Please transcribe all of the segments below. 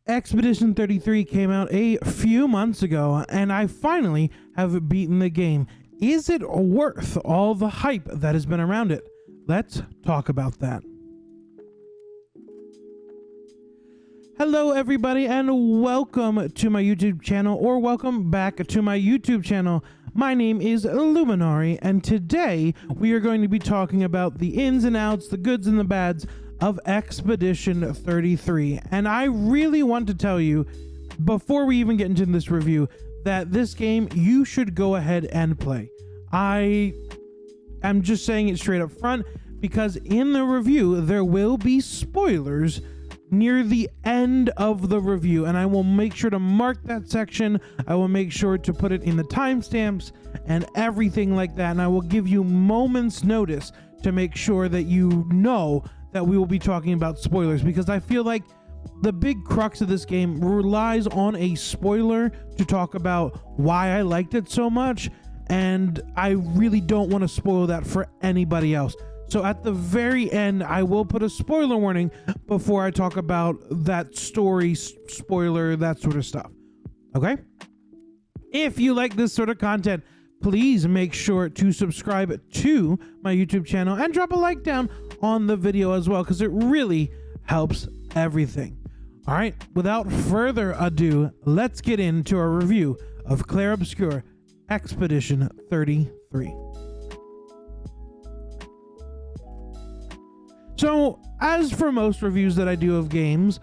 Expedition 33 came out a few months ago, and I finally have beaten the game. Is it worth all the hype that has been around it? Let's talk about that. Hello everybody, and welcome to my YouTube channel, or welcome back to my YouTube channel. My name is Luminari, and today we are going to be talking about the ins and outs, the goods and the bads of Expedition 33. And I really want to tell you, before we even get into this review, that this game you should go ahead and play. I am just saying it straight up front, because in the review there will be spoilers near the end of the review, and I will make sure to mark that section. I will make sure to put it in the timestamps and everything like that, and I will give you moments notice to make sure that you know that we will be talking about spoilers, because I feel like the big crux of this game relies on a spoiler to talk about why I liked it so much, and I really don't want to spoil that for anybody else. So at the very end, I will put a spoiler warning before I talk about that story, spoiler, that sort of stuff. Okay? If you like this sort of content, please make sure to subscribe to my YouTube channel and drop a like down on the video as well, because it really helps everything. All right, without further ado, let's get into a review of Clair Obscur Expedition 33. So, as for most reviews that I do of games,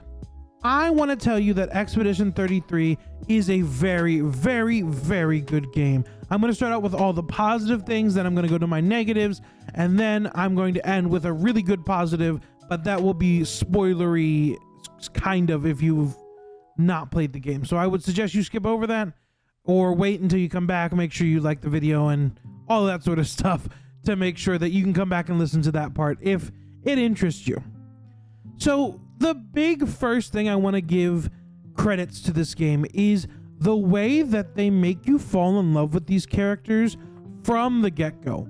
I want to tell you that Expedition 33 is a very, very, very good game. I'm going to start out with all the positive things, then I'm going to go to my negatives, and then I'm going to end with a really good positive, but that will be spoilery, kind of, if you've not played the game. So I would suggest you skip over that, or wait until you come back, make sure you like the video and all that sort of stuff to make sure that you can come back and listen to that part if it interests you. So the big first thing I want to give credits to this game is the way that they make you fall in love with these characters from the get-go.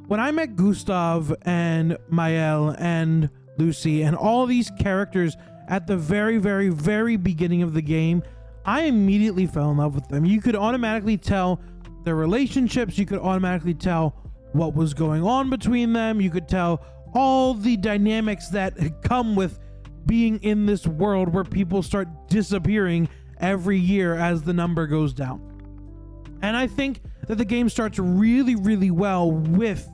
When I met Gustav and Maëlle and Lucy and all these characters at the very, very, very beginning of the game, I immediately fell in love with them. You could automatically tell their relationships. You could automatically tell what was going on between them. You could tell all the dynamics that come with being in this world where people start disappearing every year as the number goes down. And I think that the game starts really, really well with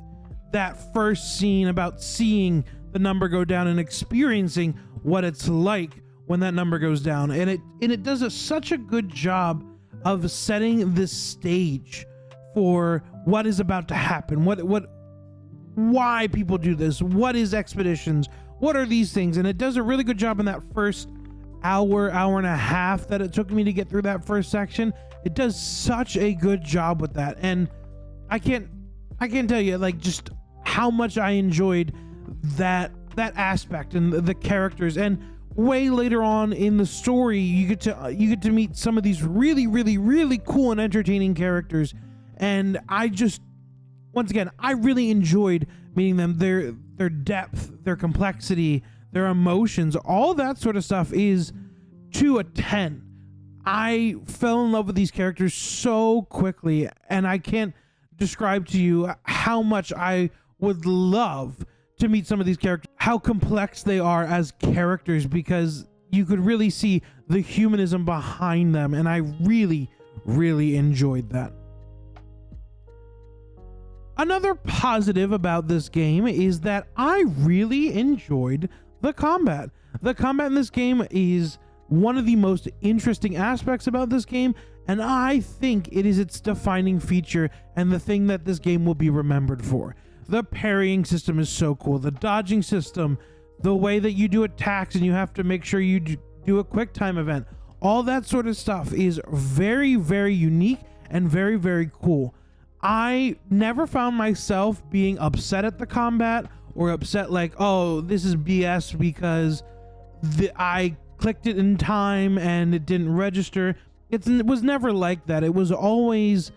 that first scene about seeing the number go down and experiencing what it's like when that number goes down. And it does such a good job of setting this stage for what is about to happen, why people do this, what is expeditions, what are these things. And it does a really good job in that first hour and a half that it took me to get through that first section. It does such a good job with that, and I can't tell you like just how much I enjoyed that aspect and the characters. And way later on in the story, you get to meet some of these really, really, really cool and entertaining characters, and once again, I really enjoyed meeting them. Their depth, their complexity, their emotions, all that sort of stuff is to a 10. I fell in love with these characters so quickly, and I can't describe to you how much I would love to meet some of these characters, how complex they are as characters, because you could really see the humanism behind them, and I really, really enjoyed that. Another positive about this game is that I really enjoyed the combat. The combat in this game is one of the most interesting aspects about this game, and I think it is its defining feature and the thing that this game will be remembered for. The parrying system is so cool. The dodging system, the way that you do attacks and you have to make sure you do a quick time event, all that sort of stuff is very, very unique and very, very cool. I never found myself being upset at the combat or upset like, oh, this is BS because I clicked it in time and it didn't register. It was never like that. It was always,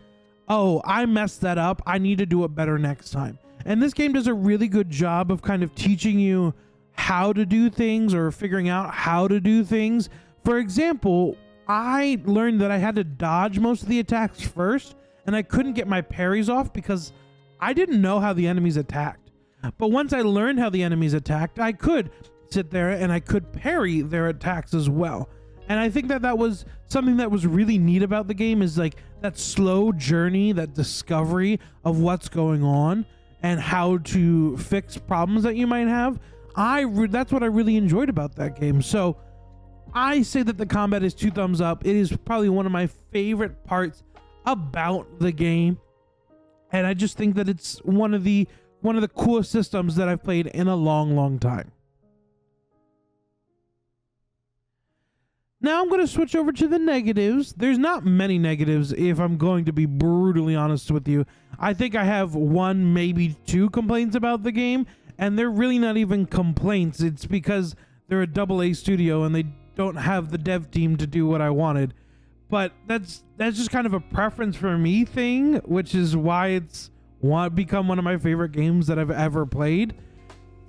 oh, I messed that up, I need to do it better next time. And this game does a really good job of kind of teaching you how to do things or figuring out how to do things For example, I learned that I had to dodge most of the attacks first, and I couldn't get my parries off because I didn't know how the enemies attacked. But once I learned how the enemies attacked, I could sit there and I could parry their attacks as well. And I think that that was something that was really neat about the game, is like that slow journey, that discovery of what's going on and how to fix problems that you might have. That's what I really enjoyed about that game. So I say that the combat is 2 thumbs up. It is probably one of my favorite parts about the game, and I just think that it's one of the coolest systems that I've played in a long time. Now I'm going to switch over to the negatives. There's not many negatives, if I'm going to be brutally honest with you. I think I have 1, maybe 2 complaints about the game, and they're really not even complaints. It's because they're a AA studio and they don't have the dev team to do what I wanted. But that's just kind of a preference for me thing, which is why it's become one of my favorite games that I've ever played.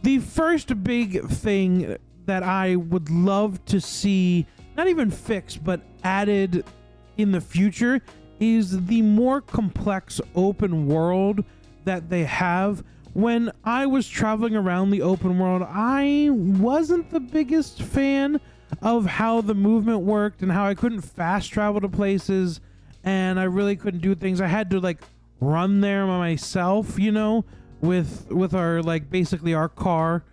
The first big thing that I would love to see, not even fixed, but added in the future, is the more complex open world that they have. When I was traveling around the open world, I wasn't the biggest fan of how the movement worked and how I couldn't fast travel to places, and I really couldn't do things. I had to like run there myself, you know, with our, like, basically our car.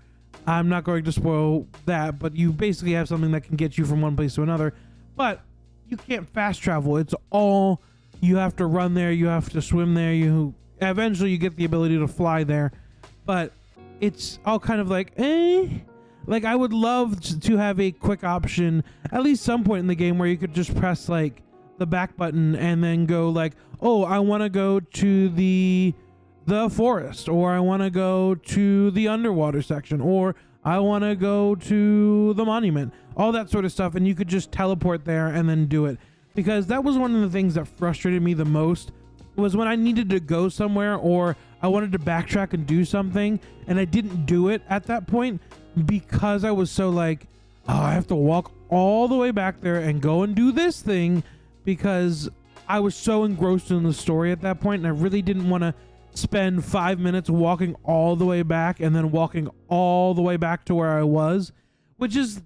I'm not going to spoil that, but you basically have something that can get you from one place to another, but you can't fast travel. It's all, you have to run there, you have to swim there, you eventually you get the ability to fly there, but it's all kind of like, like, I would love to have a quick option at least some point in the game where you could just press like the back button and then go like, oh, I want to go to the forest, or I want to go to the underwater section, or I want to go to the monument, all that sort of stuff, and you could just teleport there and then do it. Because that was one of the things that frustrated me the most, was when I needed to go somewhere or I wanted to backtrack and do something and I didn't do it at that point because I was so like, oh, I have to walk all the way back there and go and do this thing, because I was so engrossed in the story at that point, and I really didn't want to spend 5 minutes walking all the way back and then walking all the way back to where I was, which is,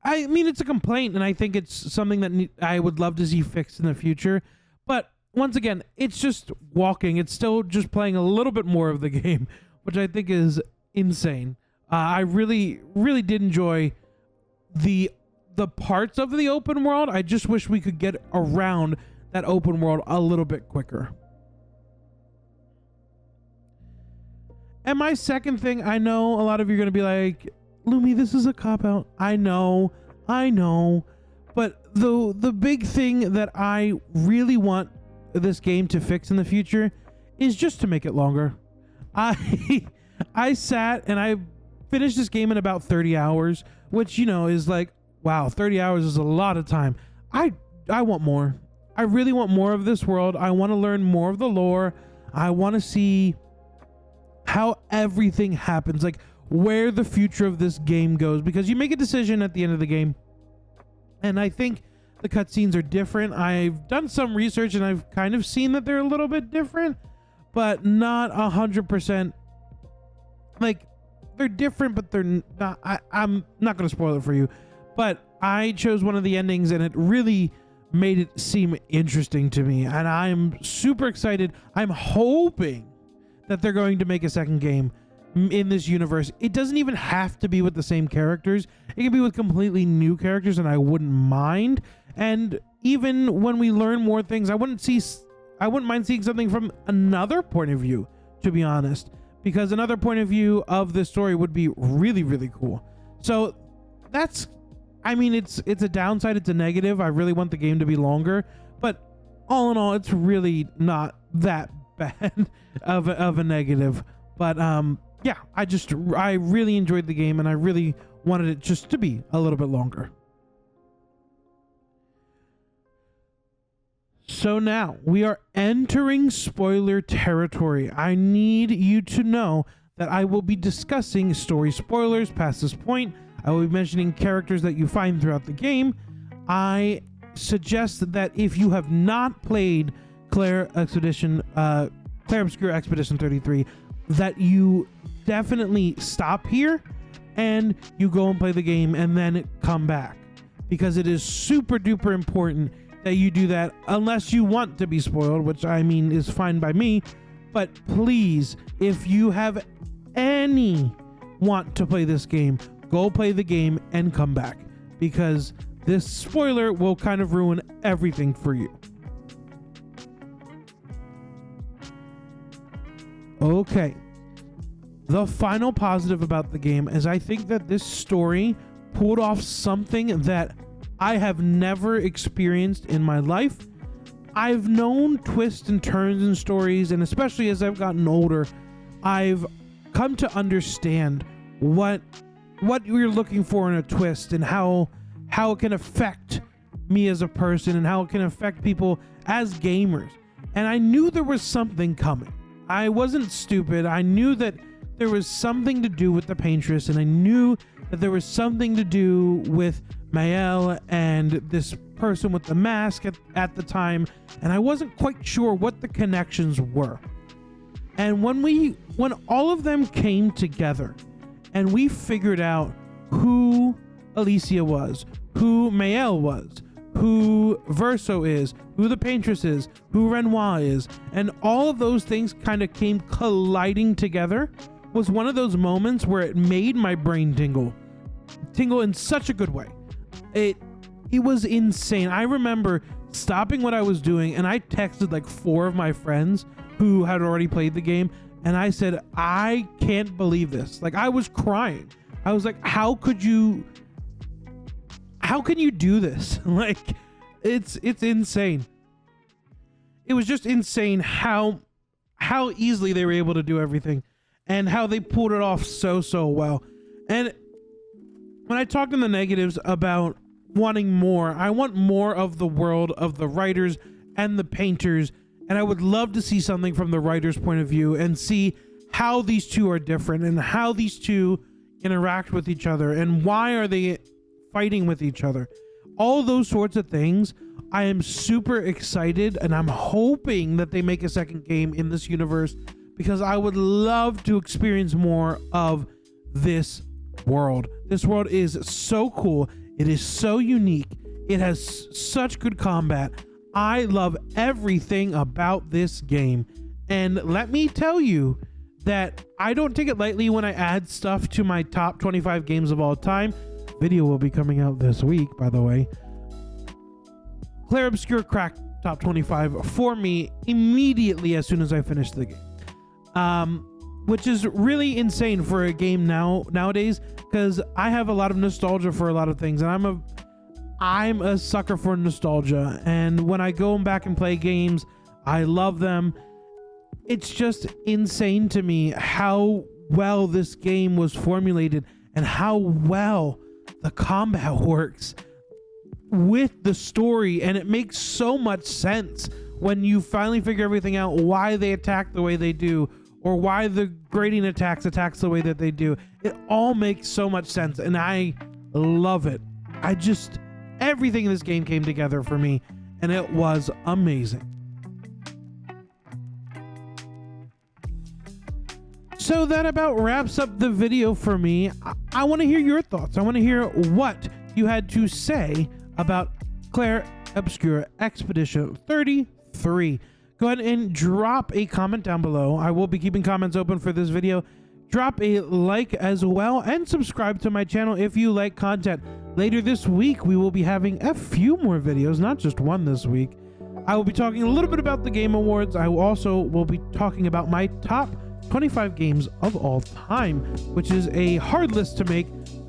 I mean, it's a complaint, and I think it's something that I would love to see fixed in the future. But once again, it's just walking. It's still just playing a little bit more of the game, which I think is insane. I really did enjoy the parts of the open world. I just wish we could get around that open world a little bit quicker. And my second thing, I know a lot of you are going to be like, Lumi, this is a cop-out. I know. But the big thing that I really want this game to fix in the future is just to make it longer. I sat and I finished this game in about 30 hours, which, you know, is like, wow, 30 hours is a lot of time. I want more. I really want more of this world. I want to learn more of the lore. I want to see how everything happens, like where the future of this game goes, because you make a decision at the end of the game, and I think the cutscenes are different. I've done some research and I've kind of seen that they're a little bit different, but not 100%. Like, they're different, but they're not. I'm not going to spoil it for you, but I chose one of the endings and it really made it seem interesting to me, and I'm super excited. I'm hoping that they're going to make a second game in this universe. It doesn't even have to be with the same characters. It can be with completely new characters, and I wouldn't mind. And even when we learn more things, I wouldn't mind seeing something from another point of view, to be honest, because another point of view of this story would be really cool. So that's, I mean, it's a downside, it's a negative. I really want the game to be longer, but all in all, it's really not that bad of a negative. But yeah, I really enjoyed the game, and I really wanted it just to be a little bit longer. So now we are entering spoiler territory. I need you to know that I will be discussing story spoilers past this point. I will be mentioning characters that you find throughout the game, I suggest that if you have not played Clair Obscur Expedition 33, that you definitely stop here and you go and play the game and then come back, because it is super duper important that you do that, unless you want to be spoiled, which I mean is fine by me. But please, if you have any want to play this game, go play the game and come back, because this spoiler will kind of ruin everything for you. Okay. The final positive about the game is I think that this story pulled off something that I have never experienced in my life. I've known twists and turns in stories, and especially as I've gotten older, I've come to understand what you're looking for in a twist, and how it can affect me as a person, and how it can affect people as gamers. And I knew there was something coming. I wasn't stupid. I knew that there was something to do with the paintress, and I knew that there was something to do with Mael and this person with the mask at the time, and I wasn't quite sure what the connections were. And when all of them came together and we figured out who Alicia was, who Mael was, who Verso is, who the paintress is, who Renoir is, and all of those things kind of came colliding together, was one of those moments where it made my brain tingle in such a good way. It was insane. I remember stopping what I was doing, and I texted like 4 of my friends who had already played the game, and I said, I can't believe this. Like, I was crying. I was like, how can you do this? Like, it's insane. It was just insane how easily they were able to do everything, and how they pulled it off so well. And when I talk in the negatives about wanting more, I want more of the world of the writers and the painters, and I would love to see something from the writer's point of view and see how these two are different, and how these two interact with each other, and why are they fighting with each other. All those sorts of things. I am super excited, and I'm hoping that they make a second game in this universe, because I would love to experience more of this world. This world is so cool. It is so unique. It has such good combat. I love everything about this game. And let me tell you that I don't take it lightly when I add stuff to my top 25 games of all time. Video will be coming out this week, by the way. Clair Obscur cracked top 25 for me immediately as soon as I finished the game. Which is really insane for a game nowadays, because I have a lot of nostalgia for a lot of things, and I'm a sucker for nostalgia, and when I go back and play games, I love them. It's just insane to me how well this game was formulated, and how well the combat works with the story, and it makes so much sense when you finally figure everything out, why they attack the way they do, or why the grading attacks the way that they do. It all makes so much sense, and I love it. Everything in this game came together for me, and it was amazing. So that about wraps up the video for me. I want to hear your thoughts. I want to hear what you had to say about Clair Obscur Expedition 33. Go ahead and drop a comment down below. I will be keeping comments open for this video. Drop a like as well, and subscribe to my channel if you like content. Later this week, we will be having a few more videos, not just one this week. I will be talking a little bit about the Game Awards. I will be talking about my top 25 games of all time, which is a hard list to make,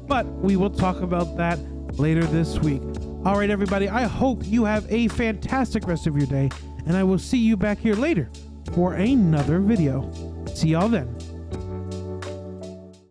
but we will talk about that later this week. All right, everybody, I hope you have a fantastic rest of your day, and I will see you back here later for another video. See y'all then.